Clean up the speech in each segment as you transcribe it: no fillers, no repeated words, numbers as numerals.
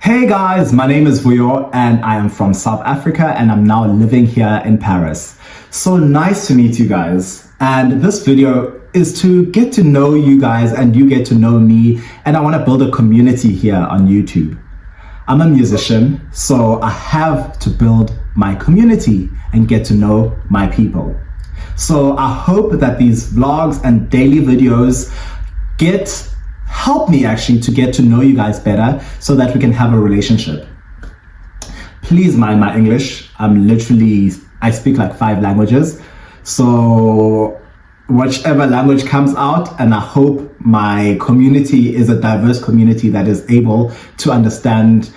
Hey guys, my name is Vuyô and I am from South Africa and I'm now living here in Paris. So nice to meet you guys. And this video is to get to know you guys and you get to know me, and I want to build a community here on YouTube. I'm a musician, so I have to build my community and get to know my people. So I hope that these vlogs and daily videos help me actually to get to know you guys better so that we can have a relationship. Please mind my English. I speak like 5 languages. So whichever language comes out, and I hope my community is a diverse community that is able to understand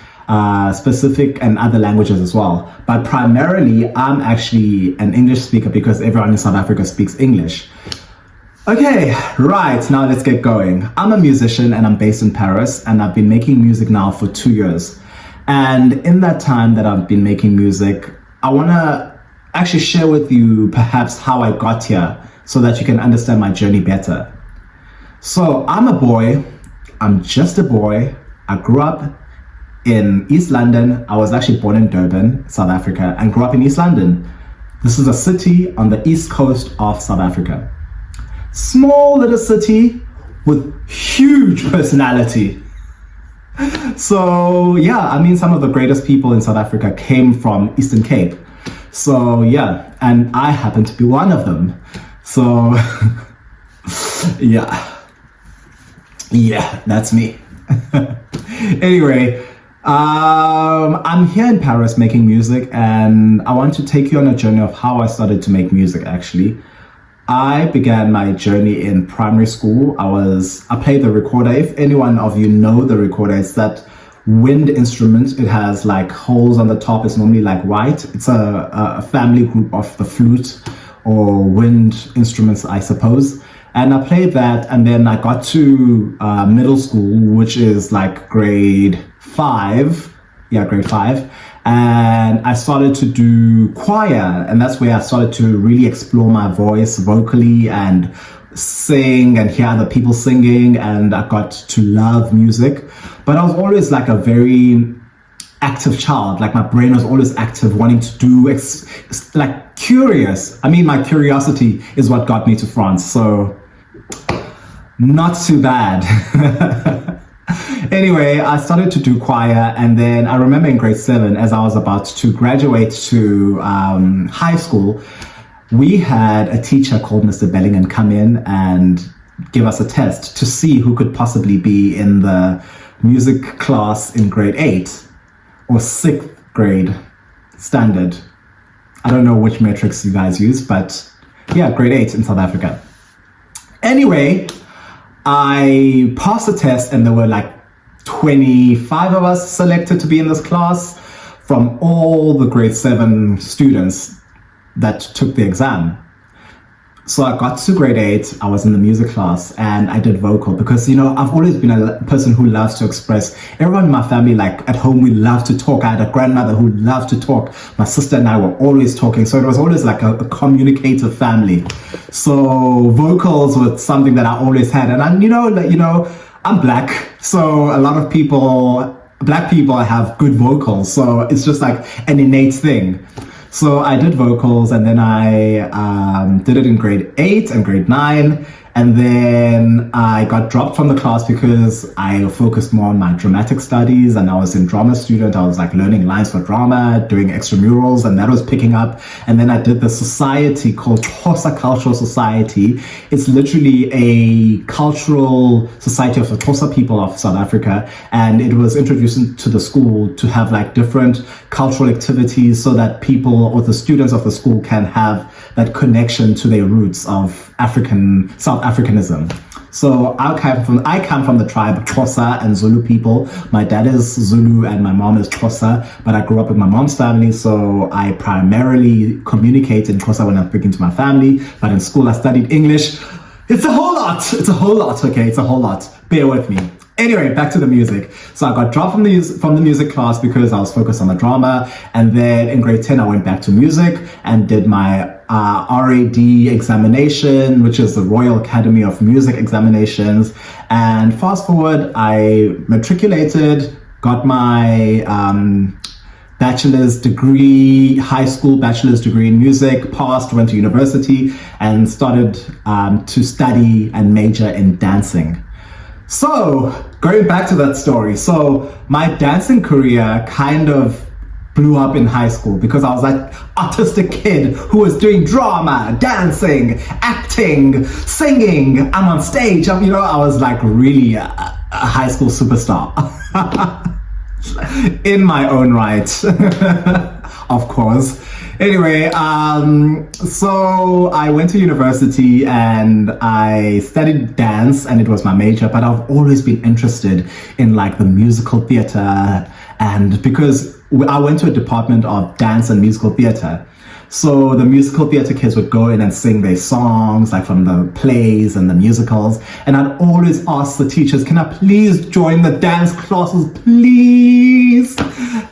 specific and other languages as well. But primarily, I'm actually an English speaker because everyone in South Africa speaks English. Okay, right, now let's get going. I'm a musician and I'm based in Paris, and I've been making music now for 2 years. And in that time that I've been making music, I want to actually share with you perhaps how I got here so that you can understand my journey better. So I'm a boy, I'm just a boy. I grew up in East London. I was actually born in Durban, South Africa, and grew up in East London. This is a city on the east coast of South Africa. Small little city with huge personality. So yeah, I mean, some of the greatest people in South Africa came from Eastern Cape. So yeah, and I happen to be one of them. So yeah, that's me. Anyway, I'm here in Paris making music, and I want to take you on a journey of how I started to make music actually. I began my journey in primary school. I played the recorder. If anyone of you know the recorder, it's that wind instrument. It has like holes on the top. It's normally like white. It's a family group of the flute or wind instruments, I suppose. And I played that, and then I got to middle school, which is like grade 5. Yeah, grade 5. And I started to do choir, and that's where I started to really explore my voice vocally and sing and hear other people singing, and I got to love music. But I was always like a very active child. Like my brain was always active, wanting to do, like curious. I mean, my curiosity is what got me to France, so not too bad. Anyway, I started to do choir, and then I remember in grade 7, as I was about to graduate to high school, we had a teacher called Mr. Bellingham come in and give us a test to see who could possibly be in the music class in grade 8 or 6th grade standard. I don't know which metrics you guys use, but yeah, grade 8 in South Africa. Anyway, I passed the test, and there were like 25 of us selected to be in this class from all the grade 7 students that took the exam. So I got to grade 8, I was in the music class, and I did vocal because, you know, I've always been a person who loves to express. Everyone in my family, like at home, we love to talk. I had a grandmother who loved to talk. My sister and I were always talking. So it was always like a communicative family. So vocals were something that I always had. And I'm black. So a lot of black people have good vocals. So it's just like an innate thing. So I did vocals, and then I did it in grade 8 and grade 9. And then I got dropped from the class because I focused more on my dramatic studies, and I was in drama student. I was like learning lines for drama, doing extramurals, and that was picking up. And then I did the society called Xhosa Cultural Society. It's literally a cultural society of the Xhosa people of South Africa. And it was introduced to the school to have like different cultural activities so that people or the students of the school can have that connection to their roots of South Africanism. So I come from the tribe Xhosa and Zulu people. My dad is Zulu and my mom is Xhosa, but I grew up with my mom's family, so I primarily communicate in Xhosa when I'm speaking to my family. But in school I studied English. It's a whole lot, okay? It's a whole lot. Bear with me. Anyway, back to the music. So I got dropped from the music class because I was focused on the drama. And then in grade 10, I went back to music and did my RAD examination, which is the Royal Academy of Music examinations. And fast forward, I matriculated got my bachelor's degree, high school bachelor's degree in music, passed, went to university, and started to study and major in dancing. So, going back to that story, so my dancing career kind of blew up in high school because I was like artistic kid who was doing drama, dancing, acting, singing. I'm on stage. I was like really a high school superstar in my own right, of course. Anyway, so I went to university and I studied dance, and it was my major, but I've always been interested in like the musical theater, and because I went to a department of dance and musical theater. So the musical theater kids would go in and sing their songs, like from the plays and the musicals. And I'd always ask the teachers, can I please join the dance classes, please?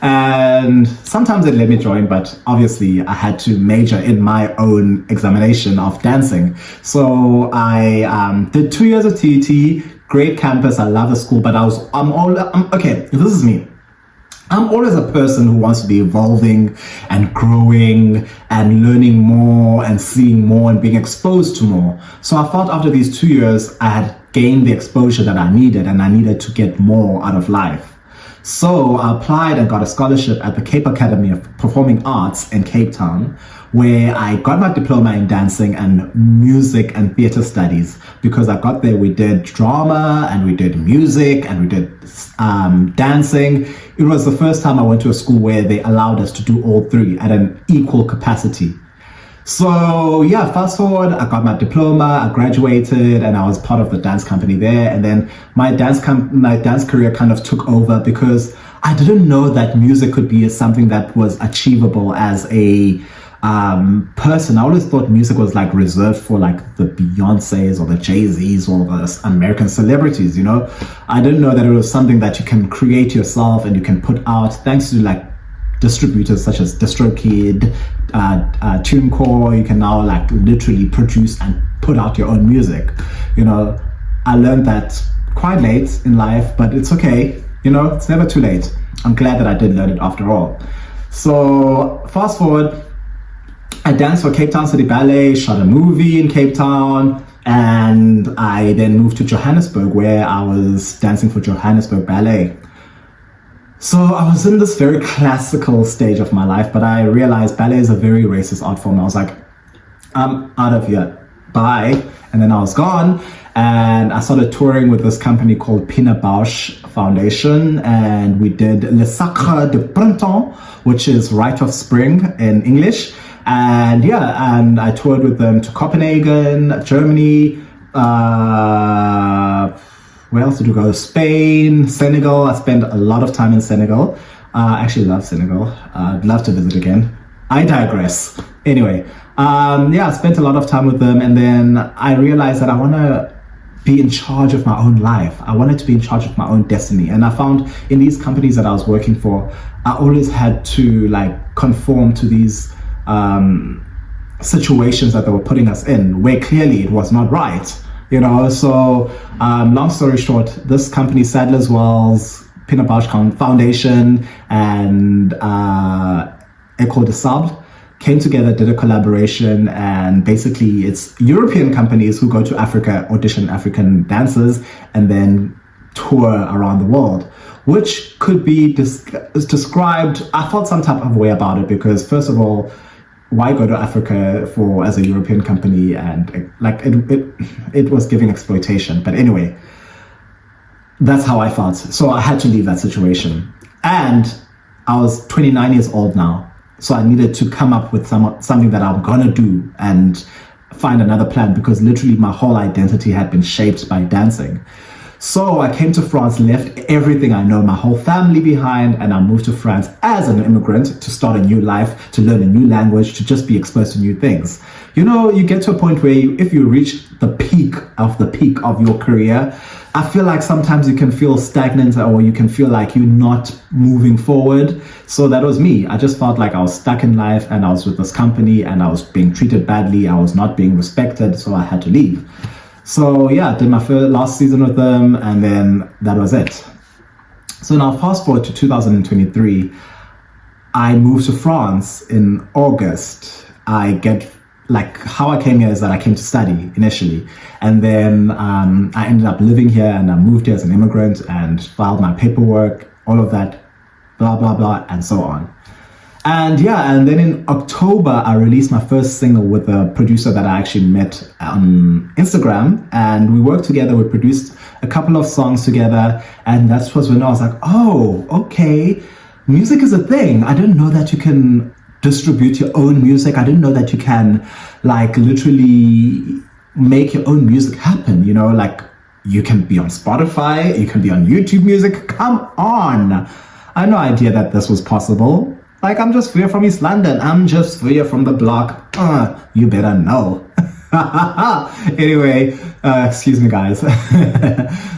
And sometimes they'd let me join, but obviously I had to major in my own examination of dancing. So I did 2 years of TET, great campus, I love the school, but okay, this is me. I'm always a person who wants to be evolving and growing and learning more and seeing more and being exposed to more. So I felt after these 2 years, I had gained the exposure that I needed, and I needed to get more out of life. So I applied and got a scholarship at the Cape Academy of Performing Arts in Cape Town, where I got my diploma in dancing and music and theater studies. Because I got there, we did drama and we did music and we did dancing. It was the first time I went to a school where they allowed us to do all three at an equal capacity. So yeah, fast forward, I got my diploma, I graduated, and I was part of the dance company there. And then my dance career kind of took over because I didn't know that music could be something that was achievable as a person. I always thought music was like reserved for like the Beyoncés or the Jay-Z's or the American celebrities, I didn't know that it was something that you can create yourself and you can put out thanks to like distributors such as DistroKid, TuneCore. You can now like literally produce and put out your own music. I learned that quite late in life, but it's okay. It's never too late. I'm glad that I did learn it after all. So fast forward, I danced for Cape Town City Ballet, shot a movie in Cape Town, and I then moved to Johannesburg, where I was dancing for Johannesburg Ballet. So I was in this very classical stage of my life, but I realized ballet is a very racist art form. I was like, I'm out of here, bye. And then I was gone, and I started touring with this company called Pina Bausch Foundation, and we did Le Sacre de Printemps, which is Rite of Spring in English. And yeah, and I toured with them to Copenhagen, Germany, where else did we go? Spain, Senegal. I spent a lot of time in Senegal. I actually love Senegal. I'd love to visit again. I digress. Anyway, I spent a lot of time with them, and then I realized that I want to be in charge of my own life. I wanted to be in charge of my own destiny. And I found in these companies that I was working for, I always had to like conform to these situations that they were putting us in, where clearly it was not right. So long story short, this company, Sadler's Wells, Pina Bausch Foundation, and École de Sable came together, did a collaboration, and basically it's European companies who go to Africa, audition African dancers, and then tour around the world, which could be described, I felt some type of way about it, because first of all, why go to Africa as a European company? And like it was giving exploitation. But anyway, that's how I felt. So I had to leave that situation. And I was 29 years old now. So I needed to come up with something that I'm gonna do and find another plan, because literally my whole identity had been shaped by dancing. So I came to France, left everything I know, my whole family behind, and I moved to France as an immigrant to start a new life, to learn a new language, to just be exposed to new things. You get to a point where if you reach the peak of your career, I feel like sometimes you can feel stagnant, or you can feel like you're not moving forward. So that was me. I just felt like I was stuck in life, and I was with this company and I was being treated badly. I was not being respected, so I had to leave. So yeah, I did my last season with them, and then that was it. So now fast forward to 2023, I moved to France in August. How I came here is that I came to study initially, and then I ended up living here, and I moved here as an immigrant and filed my paperwork, all of that, blah, blah, blah, and so on. And then in October, I released my first single with a producer that I actually met on Instagram, and we worked together. We produced a couple of songs together, and that was when I was like, oh, okay, music is a thing. I didn't know that you can distribute your own music. I didn't know that you can literally make your own music happen, you can be on Spotify, you can be on YouTube Music. Come on. I had no idea that this was possible. I'm just Vuyô from East London. I'm just Vuyô from the block. You better know. Anyway, excuse me, guys.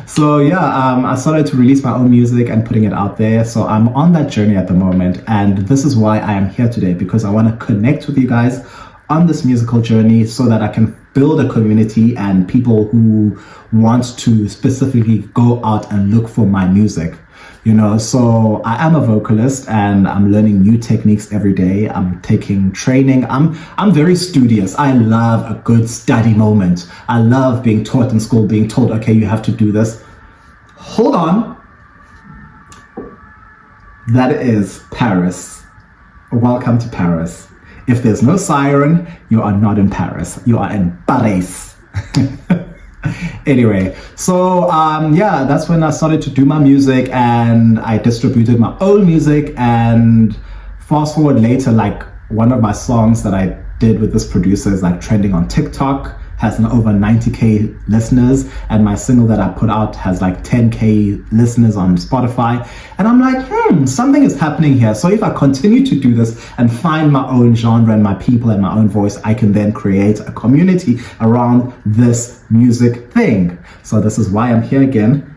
So I started to release my own music and putting it out there. So I'm on that journey at the moment, and this is why I am here today, because I want to connect with you guys on this musical journey so that I can build a community and people who want to specifically go out and look for my music. So I am a vocalist and I'm learning new techniques every day. I'm taking training. I'm very studious. I love a good study moment. I love being taught in school, being told, okay, you have to do this. Hold on. That is Paris. Welcome to Paris. If there's no siren, you are not in Paris. You are in Paris. Anyway, so that's when I started to do my music, and I distributed my own music. And fast forward later, one of my songs that I did with this producer is trending on TikTok, has over 90k listeners, and my single that I put out has 10k listeners on Spotify. And I'm like, something is happening here. So if I continue to do this and find my own genre and my people and my own voice, I can then create a community around this music thing. So this is why I'm here again.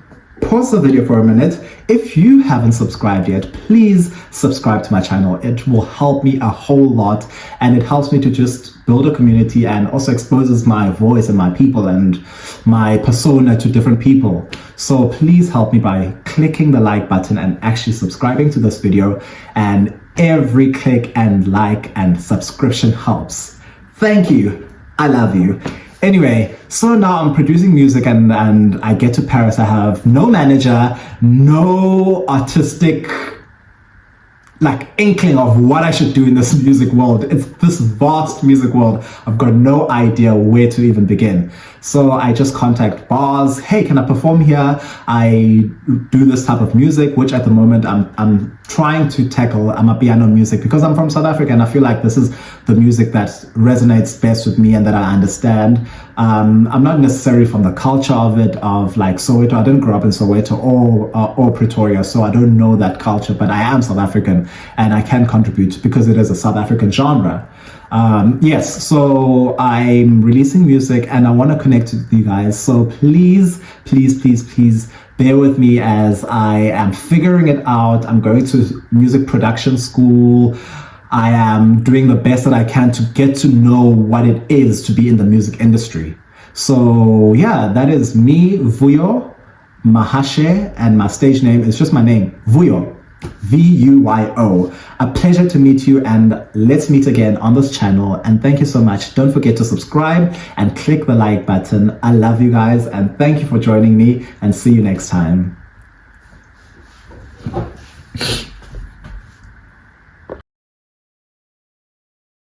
Pause the video for a minute. If you haven't subscribed yet, please subscribe to my channel. It will help me a whole lot, and it helps me to just build a community and also exposes my voice and my people and my persona to different people. So please help me by clicking the like button and actually subscribing to this video, and every click and like and subscription helps. Thank you. I love you. Anyway, so now I'm producing music and I get to Paris. I have no manager, no artistic inkling of what I should do in this music world. It's this vast music world. I've got no idea where to even begin. So I just contact bars. Hey, can I perform here? I do this type of music, which at the moment I'm trying to tackle. I'm a piano music because I'm from South Africa, and I feel like this is the music that resonates best with me and that I understand. I'm not necessarily from the culture of it, of Soweto. I didn't grow up in Soweto or Pretoria, so I don't know that culture, but I am South African and I can contribute because it is a South African genre. So I'm releasing music and I want to connect with you guys. So please, please, please, please bear with me as I am figuring it out. I'm going to music production school. I am doing the best that I can to get to know what it is to be in the music industry. So that is me, Vuyô Mahashe, and my stage name is just my name, Vuyô. Vuyô. A pleasure to meet you, and let's meet again on this channel. And thank you so much. Don't forget to subscribe and click the like button. I love you guys, and thank you for joining me, and see you next time.